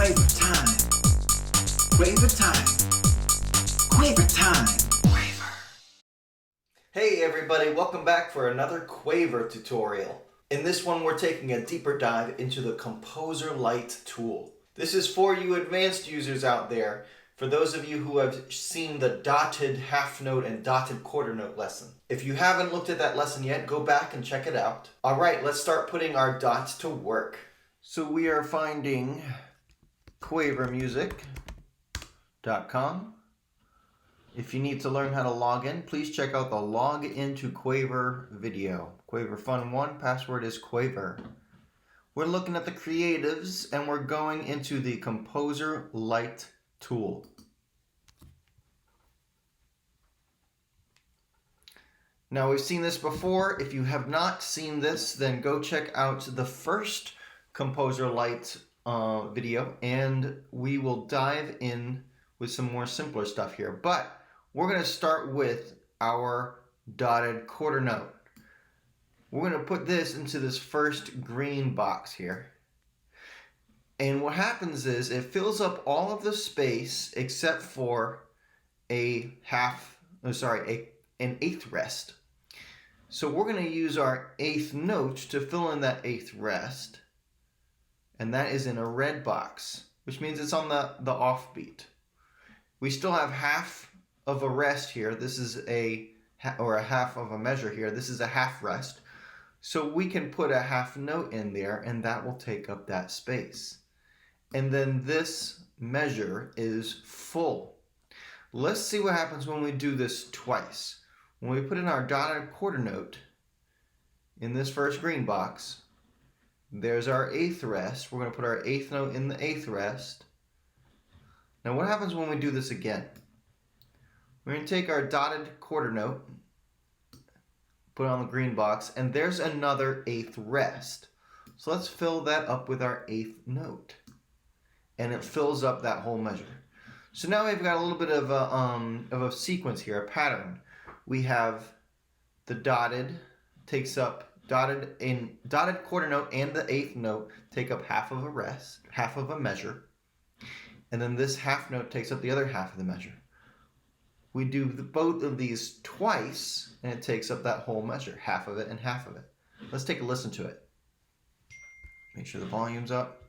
Quaver time. Quaver time. Quaver time. Quaver. Hey everybody, welcome back for another Quaver tutorial. In this one we're taking a deeper dive into the Composer Lite tool. This is for you advanced users out there, for those of you who have seen the dotted half note and dotted quarter note lesson. If you haven't looked at that lesson yet, go back and check it out. Alright, let's start putting our dots to work. So we are finding quavermusic.com. If you need to learn how to log in, please check out the log into Quaver video. Quaver Fun 1, password is Quaver. We're looking at the creatives and we're going into the Composer Lite tool. Now we've seen this before. If you have not seen this, then go check out the first Composer Lite video and we will dive in with some more simpler stuff here. But we're going to start with our dotted quarter note. We're going to put this into this first green box here. And what happens is it fills up all of the space except for an eighth rest. So we're going to use our eighth note to fill in that eighth rest. And that is in a red box, which means it's on the offbeat. We still have half of a rest here. This is a half of a measure here. This is a half rest. So we can put a half note in there and that will take up that space. And then this measure is full. Let's see what happens when we do this twice. When we put in our dotted quarter note in this first green box, there's our eighth rest. We're going to put our eighth note in the eighth rest. Now what happens when we do this again? We're going to take our dotted quarter note, put it on the green box, and there's another eighth rest. So let's fill that up with our eighth note. And it fills up that whole measure. So now we've got a little bit of a sequence here, a pattern. We have the dotted takes up dotted quarter note and the eighth note take up half of a rest, half of a measure. And then this half note takes up the other half of the measure. We do both of these twice, and it takes up that whole measure, half of it and half of it. Let's take a listen to it. Make sure the volume's up.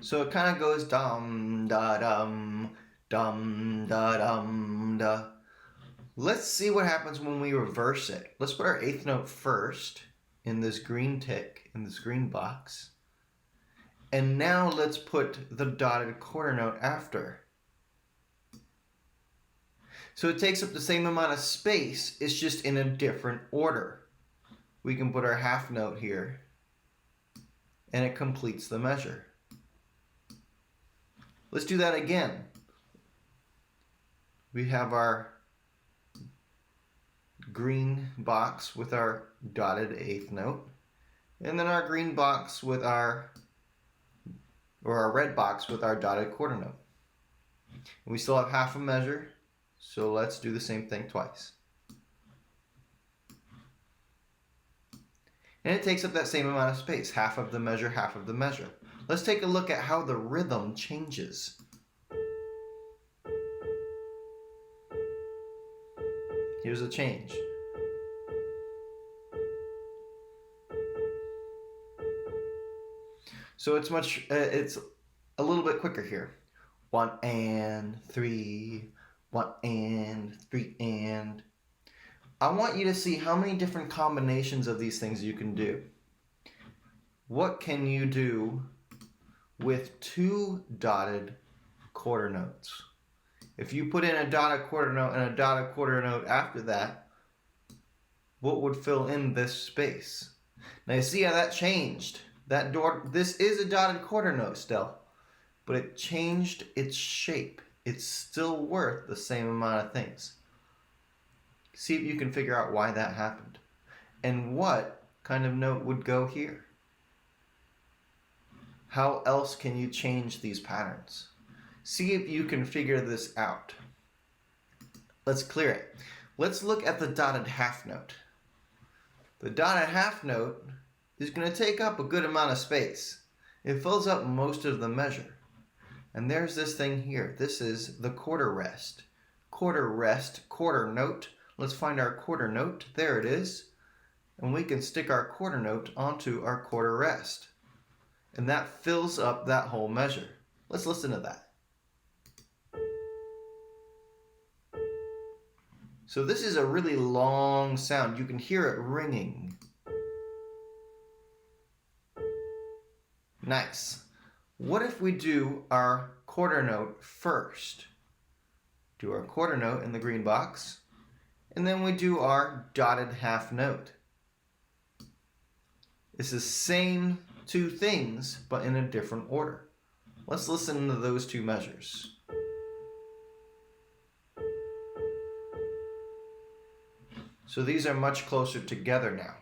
So it kind of goes dum da dum dum da dum da. Let's see what happens when we reverse it. Let's put our eighth note first in this green tick, in this green box. And now let's put the dotted quarter note after. So it takes up the same amount of space, it's just in a different order. We can put our half note here and it completes the measure. Let's do that again. We have our green box with our dotted eighth note, and then our green box with our red box with our dotted quarter note. And we still have half a measure, so let's do the same thing twice. And it takes up that same amount of space, half of the measure, half of the measure. Let's take a look at how the rhythm changes. Here's a change. So it's a little bit quicker here. 1 and 3, 1 and 3 and. I want you to see how many different combinations of these things you can do. What can you do with two dotted quarter notes? If you put in a dotted quarter note and a dotted quarter note after that, what would fill in this space? Now you see how that changed. This is a dotted quarter note still, but it changed its shape. It's still worth the same amount of things. See if you can figure out why that happened. And what kind of note would go here? How else can you change these patterns? See if you can figure this out. Let's clear it. let's look at the dotted half note. The dotted half note is going to take up a good amount of space. It fills up most of the measure. And there's this thing here. This is the quarter rest. Quarter rest, quarter note. Let's find our quarter note. There it is. And we can stick our quarter note onto our quarter rest. And that fills up that whole measure. Let's listen to that. So this is a really long sound. You can hear it ringing. Nice. What if we do our quarter note first? Do our quarter note in the green box, and then we do our dotted half note. It's the same two things, but in a different order. Let's listen to those two measures. So these are much closer together now.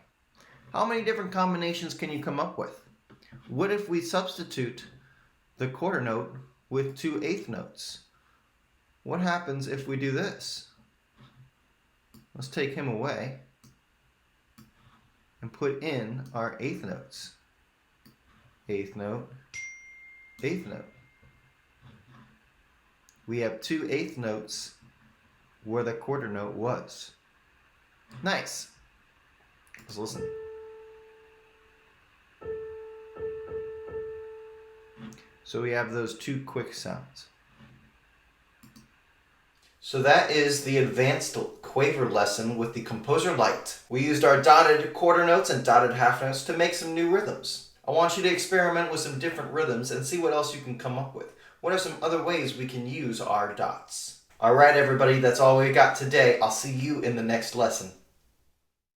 How many different combinations can you come up with? What if we substitute the quarter note with 2 eighth notes? What happens if we do this? Let's take him away and put in our eighth notes. Eighth note, eighth note. We have 2 eighth notes where the quarter note was. Nice. Let's listen. So we have those 2 quick sounds. So that is the advanced Quaver lesson with the Composer Lite. We used our dotted quarter notes and dotted half notes to make some new rhythms. I want you to experiment with some different rhythms and see what else you can come up with. What are some other ways we can use our dots? Alright everybody, that's all we got today. I'll see you in the next lesson.